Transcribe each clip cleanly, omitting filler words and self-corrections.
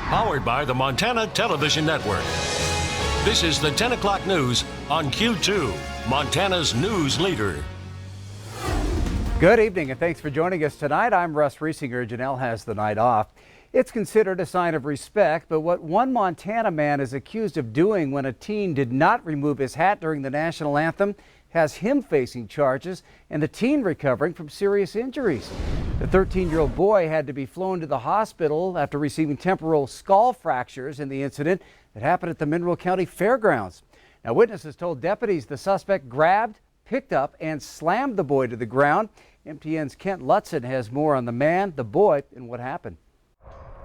Powered by the Montana Television Network. This is the 10 o'clock news on Q2, Montana's news leader. Good evening and thanks for joining us tonight. I'm Russ Riesinger. Janelle has the night off. It's considered a sign of respect, but what one Montana man is accused of doing when a teen did not remove his hat during the national anthem has him facing charges and the teen recovering from serious injuries. The 13-year-old boy had to be flown to the hospital after receiving temporal skull fractures in the incident that happened at the Mineral County Fairgrounds. Now, witnesses told deputies the suspect grabbed, picked up, and slammed the boy to the ground. MTN's Kent Lutzen has more on the man, the boy, and what happened.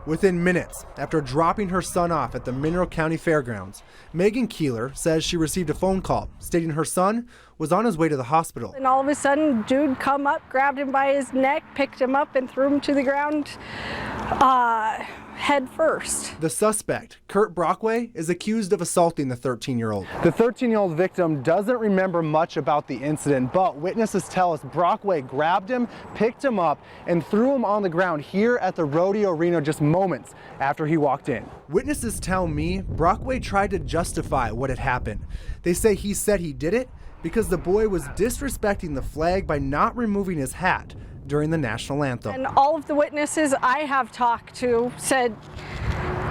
Within minutes after dropping her son off at the Mineral County Fairgrounds, Megan Keeler says she received a phone call stating her son was on his way to the hospital. And all of a sudden, dude come up, grabbed him by his neck, picked him up and threw him to the ground head first. The suspect, Kurt Brockway, is accused of assaulting the 13-year-old. The 13-year-old victim doesn't remember much about the incident, but witnesses tell us Brockway grabbed him, picked him up, and threw him on the ground here at the rodeo arena just moments after he walked in. Witnesses tell me Brockway tried to justify what had happened. They say he said he did it because the boy was disrespecting the flag by not removing his hat during the national anthem. And all of the witnesses I have talked to said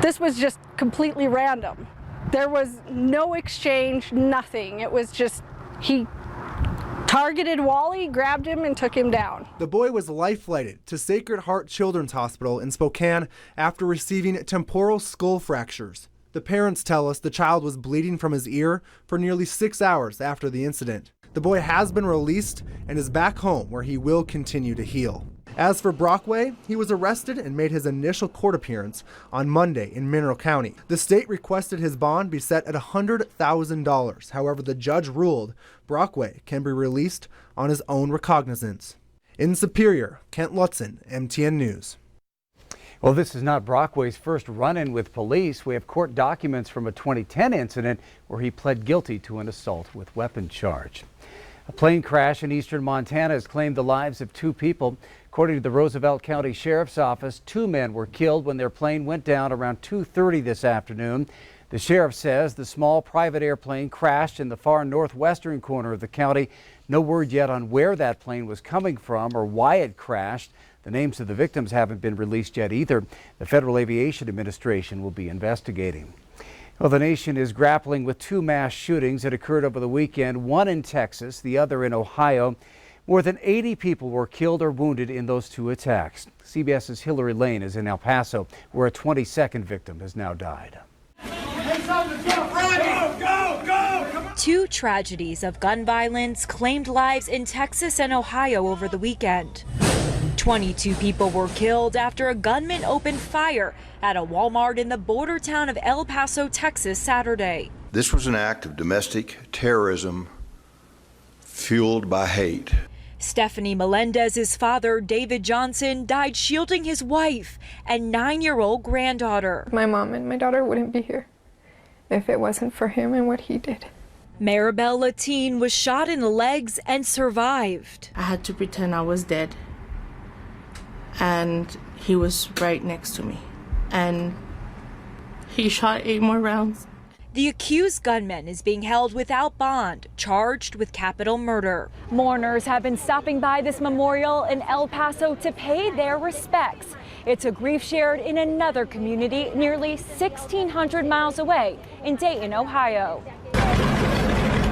this was just completely random. There was no exchange, nothing. It was just he targeted Wally, grabbed him, and took him down. The boy was life-flighted to Sacred Heart Children's Hospital in Spokane after receiving temporal skull fractures. The parents tell us the child was bleeding from his ear for nearly 6 hours after the incident. The boy has been released and is back home where he will continue to heal. As for Brockway, he was arrested and made his initial court appearance on Monday in Mineral County. The state requested his bond be set at $100,000. However, the judge ruled Brockway can be released on his own recognizance. In Superior, Kent Lutzen, MTN News. Well, this is not Brockway's first run-in with police. We have court documents from a 2010 incident where he pled guilty to an assault with weapon charge. A plane crash in eastern Montana has claimed the lives of 2 people. According to the Roosevelt County Sheriff's Office, 2 men were killed when their plane went down around 2:30 this afternoon. The sheriff says the small private airplane crashed in the far northwestern corner of the county. No word yet on where that plane was coming from or why it crashed. The names of the victims haven't been released yet either. The Federal Aviation Administration will be investigating. Well, the nation is grappling with 2 mass shootings that occurred over the weekend, one in Texas, the other in Ohio. More than 80 people were killed or wounded in those 2 attacks. CBS's Hillary Lane is in El Paso, where a 22nd victim has now died. 2 tragedies of gun violence claimed lives in Texas and Ohio over the weekend. 22 people were killed after a gunman opened fire at a Walmart in the border town of El Paso, Texas, Saturday. This was an act of domestic terrorism fueled by hate. Stephanie Melendez's father, David Johnson, died shielding his wife and 9-year-old granddaughter. My mom and my daughter wouldn't be here if it wasn't for him and what he did. Maribel Latine was shot in the legs and survived. I had to pretend I was dead. And he was right next to me. And he shot 8 more rounds. The accused gunman is being held without bond, charged with capital murder. Mourners have been stopping by this memorial in El Paso to pay their respects. It's a grief shared in another community nearly 1,600 miles away in Dayton, Ohio.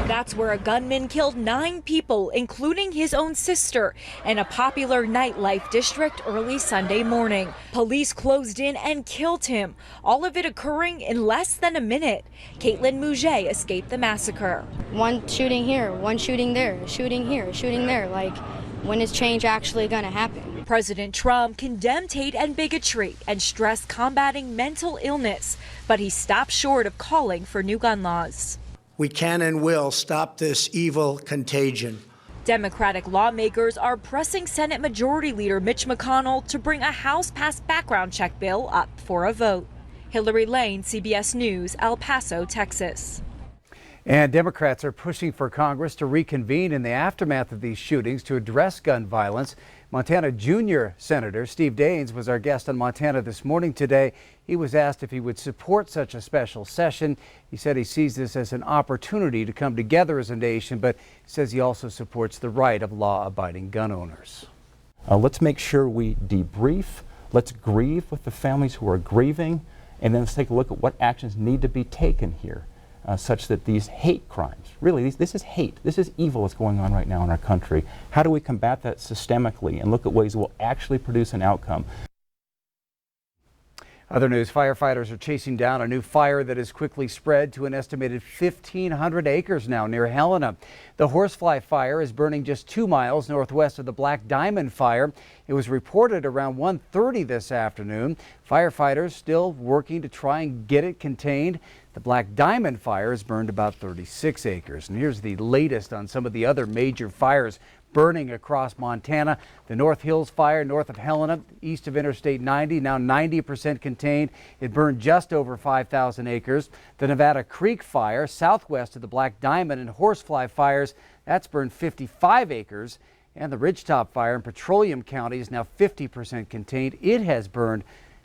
That's where a gunman killed 9 people, including his own sister, in a popular nightlife district early Sunday morning. Police closed in and killed him, all of it occurring in less than a minute. Caitlin Mouget escaped the massacre. One shooting here, one shooting there, shooting here, shooting there. Like, when is change actually going to happen? President Trump condemned hate and bigotry and stressed combating mental illness, but he stopped short of calling for new gun laws. We can and will stop this evil contagion. Democratic lawmakers are pressing Senate Majority Leader Mitch McConnell to bring a House-passed background check bill up for a vote. Hillary Lane, CBS News, El Paso, Texas. And Democrats are pushing for Congress to reconvene in the aftermath of these shootings to address gun violence. Montana Junior Senator Steve Daines was our guest on Montana This Morning today. He was asked if he would support such a special session. He said he sees this as an opportunity to come together as a nation, but says he also supports the right of law-abiding gun owners. Let's make sure we debrief. Let's grieve with the families who are grieving, and then let's take a look at what actions need to be taken here, such that these hate crimes, really, this is hate, this is evil that's going on right now in our country. How do we combat that systemically and look at ways that will actually produce an outcome? Other news, firefighters are chasing down a new fire that has quickly spread to an estimated 1,500 acres now near Helena. The horsefly fire is burning just 2 miles northwest of the Black Diamond fire. It was reported around 1:30 this afternoon. Firefighters still working to try and get it contained. The Black Diamond fire has burned about 36 acres. And here's the latest on some of the other major fires burning across Montana. The North Hills fire north of Helena, east of Interstate 90, now 90% contained. It burned just over 5,000 acres. The Nevada Creek fire southwest of the Black Diamond and horsefly fires, that's burned 55 acres. And the Ridgetop fire in Petroleum County is now 50% contained. It has burned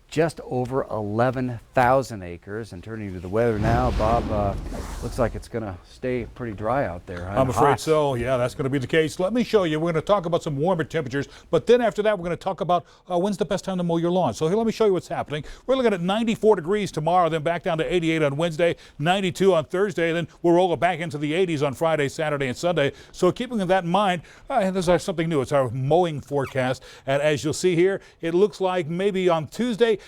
just over 11,000 acres. And turning to the weather now, Bob, looks like it's going to stay pretty dry out there. I'm afraid so. Yeah, that's going to be the case. Let me show you. We're going to talk about some warmer temperatures, but then after that, we're going to talk about when's the best time to mow your lawn. So here, let me show you what's happening. We're looking at 94 degrees tomorrow, then back down to 88 on Wednesday, 92 on Thursday, then we'll roll it back into the 80s on Friday, Saturday, and Sunday. So keeping that in mind, this is something new. It's our mowing forecast, and as you'll see here, it looks like maybe on Tuesday,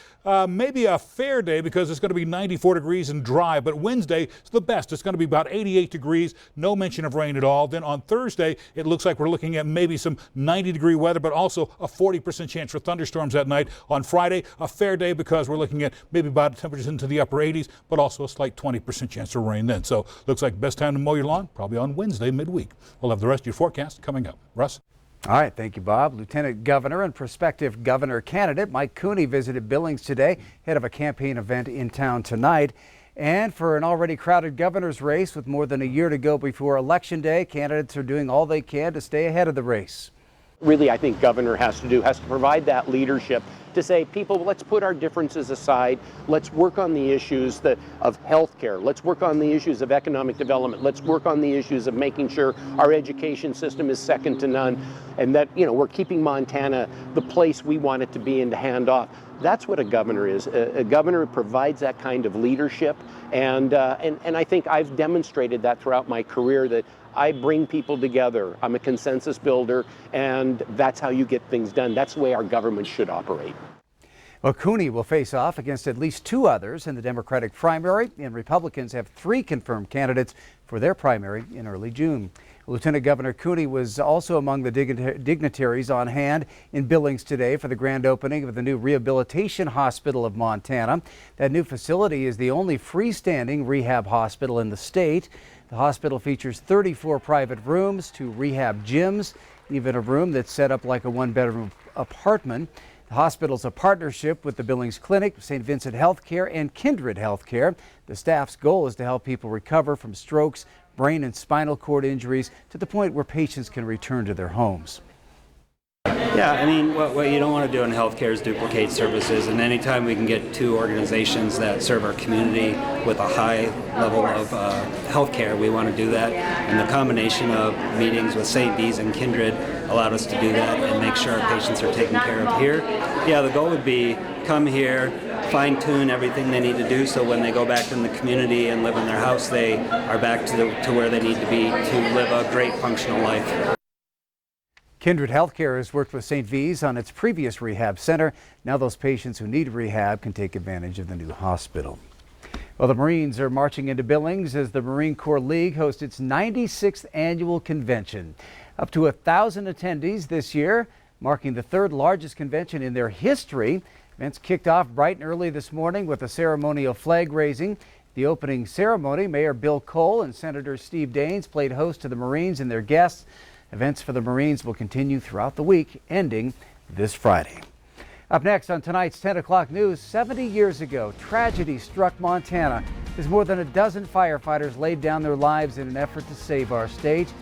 maybe a fair day because it's going to be 94 degrees and dry, but Wednesday is the best. It's going to be about 88 degrees, no mention of rain at all. Then on Thursday, it looks like we're looking at maybe some 90-degree weather, but also a 40% chance for thunderstorms at night. On Friday, a fair day because we're looking at maybe about temperatures into the upper 80s, but also a slight 20% chance of rain then. So looks like best time to mow your lawn, probably on Wednesday midweek. We'll have the rest of your forecast coming up. Russ? All right, thank you, Bob. Lieutenant Governor and prospective governor candidate Mike Cooney visited Billings today, head of a campaign event in town tonight. And for an already crowded governor's race with more than a year to go before Election Day, candidates are doing all they can to stay ahead of the race. Really, I think governor has to provide that leadership to say, people, let's put our differences aside. Let's work on the issues of health care. Let's work on the issues of economic development. Let's work on the issues of making sure our education system is second to none, and that, we're keeping Montana the place we want it to be and to hand off. That's what a governor is. A governor provides that kind of leadership, and I think I've demonstrated that throughout my career, that I bring people together. I'm a consensus builder, and that's how you get things done. That's the way our government should operate. Well, Cooney will face off against at least 2 others in the Democratic primary, and Republicans have 3 confirmed candidates for their primary in early June. Lieutenant Governor Cooney was also among the dignitaries on hand in Billings today for the grand opening of the new Rehabilitation Hospital of Montana. That new facility is the only freestanding rehab hospital in the state. The hospital features 34 private rooms, 2 rehab gyms, even a room that's set up like a 1-bedroom apartment. The hospital's a partnership with the Billings Clinic, St. Vincent Healthcare, and Kindred Healthcare. The staff's goal is to help people recover from strokes, brain and spinal cord injuries to the point where patients can return to their homes. Yeah, I mean, what you don't want to do in healthcare is duplicate services, and anytime we can get 2 organizations that serve our community with a high level of healthcare, we want to do that. And the combination of meetings with St. V's and Kindred allowed us to do that and make sure our patients are taken care of here. Yeah, the goal would be come here, fine-tune everything they need to do so when they go back in the community and live in their house, they are back to where they need to be to live a great functional life. Kindred Healthcare has worked with St. V's on its previous rehab center. Now those patients who need rehab can take advantage of the new hospital. Well, the Marines are marching into Billings as the Marine Corps League hosts its 96th annual convention. Up to 1,000 attendees this year, marking the 3rd largest convention in their history. Events kicked off bright and early this morning with a ceremonial flag raising. The opening ceremony, Mayor Bill Cole and Senator Steve Daines played host to the Marines and their guests. Events for the Marines will continue throughout the week, ending this Friday. Up next on tonight's 10 o'clock news, 70 years ago, tragedy struck Montana as more than a dozen firefighters laid down their lives in an effort to save our state.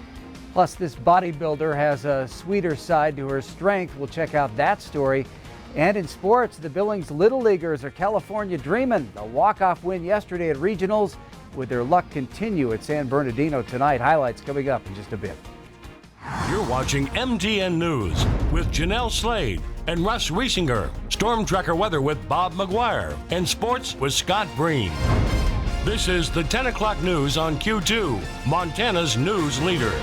Plus, this bodybuilder has a sweeter side to her strength. We'll check out that story. And in sports, the Billings Little Leaguers are California dreaming. A walk-off win yesterday at regionals. Would their luck continue at San Bernardino tonight? Highlights coming up in just a bit. You're watching MTN News with Janelle Slade and Russ Riesinger. Storm Tracker weather with Bob McGuire. And sports with Scott Breen. This is the 10 o'clock news on Q2, Montana's news leader.